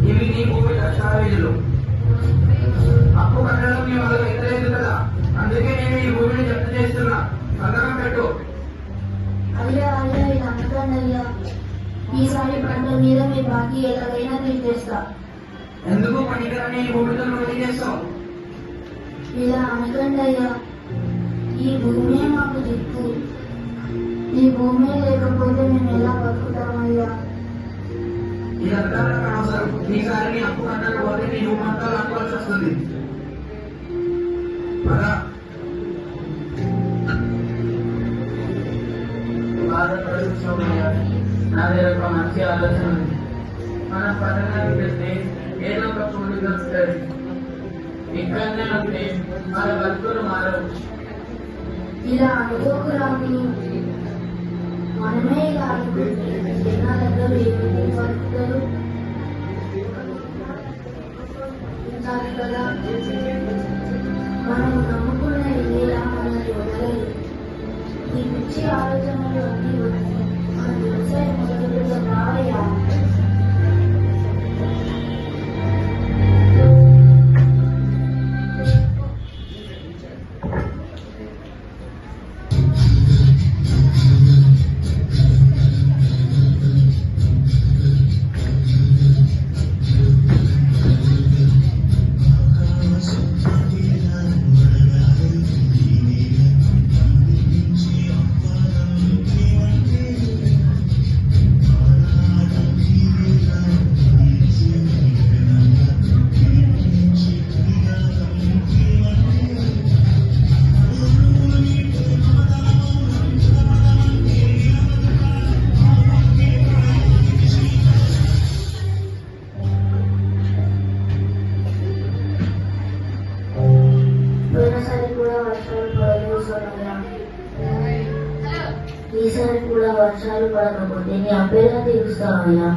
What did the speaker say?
ఇవి నీ భూమి దస్తావేజులు. అప్పు కట్టడం నీ వల్ల ఎత్తలేదు కదా, అందుకే నేను ఈ భూమిని జప్తు చేస్తున్నా. సంతకం పెట్టు. అయ్యా అయ్యా ఇది అనకండి అయ్యా, ఈసారి పంట మీద మీ బాకీ ఎలాగైనా తీర్చేస్తా. ఎందుకు పనికిరాని ఈ భూమితో నువ్వు చేస్తావు? ఇలా అనకండి అయ్యా, ఈ భూమే మాకు దిక్కు. ఈ భూమే లేకపోతే మేము ఎలా బతుకుతామయ్యా? ఇదంతా నాకు అవసరం. ఈసారి నీ అప్పు కట్టకపోతే నీ భూమి అంతా లాక్కోవాల్సి వస్తుంది. నా దగ్గర ఒక మంచి ఆలోచన ఉంది. మన పట్టణానికి వెళ్తే ఏదో ఒక పూలు దొరుకుతుంది. ఇక్కడనే ఉంటే మన బతుకులు మారవు. ఇలా అనుకోకు రాములు, మనమే ఇలా అనుకుంటే జనాలందరూ ఏమిటి బతుకుతారు కదా. మనం నమ్ముకున్న ఇలా మనల్ని వదలదు. ఈ పిచ్చి ఆలోచనలు అన్ని వచ్చి మన వ్యవసాయం మొదలు పెడతాం రావయ్యా. ఈసారి కూడా వర్షాలు పడకపోతే నీ అబ్బేలా తీరుస్తావయ్యా.